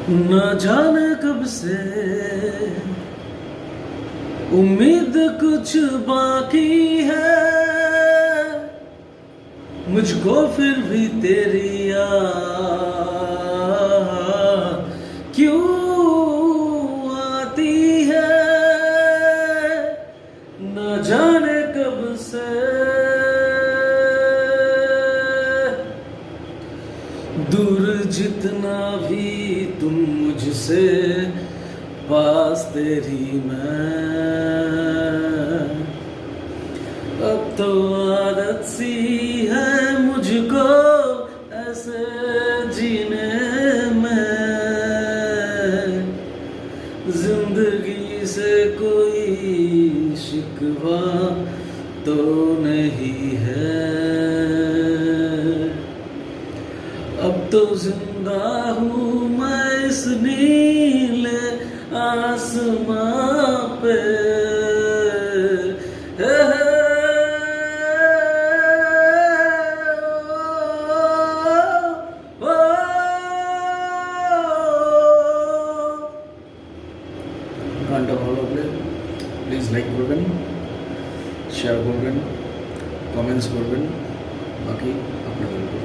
न जाने कब से उम्मीद कुछ बाकी है, मुझको फिर भी तेरी याद क्यों आती है। न जाने कब से दूर जितना भी तुम मुझसे, पास तेरी मैं। अब तो आदत सी है मुझको ऐसे जीने में, जिंदगी से कोई शिकवा तो नहीं है। अब तो जिंदा हूँ मैं इस नीले आसमां पे। গানটা ভালো লাগলে প্লিজ লাইক করবেন, শেয়ার করবেন, কমেন্টস করবেন, বাকি আপনাদের উপর।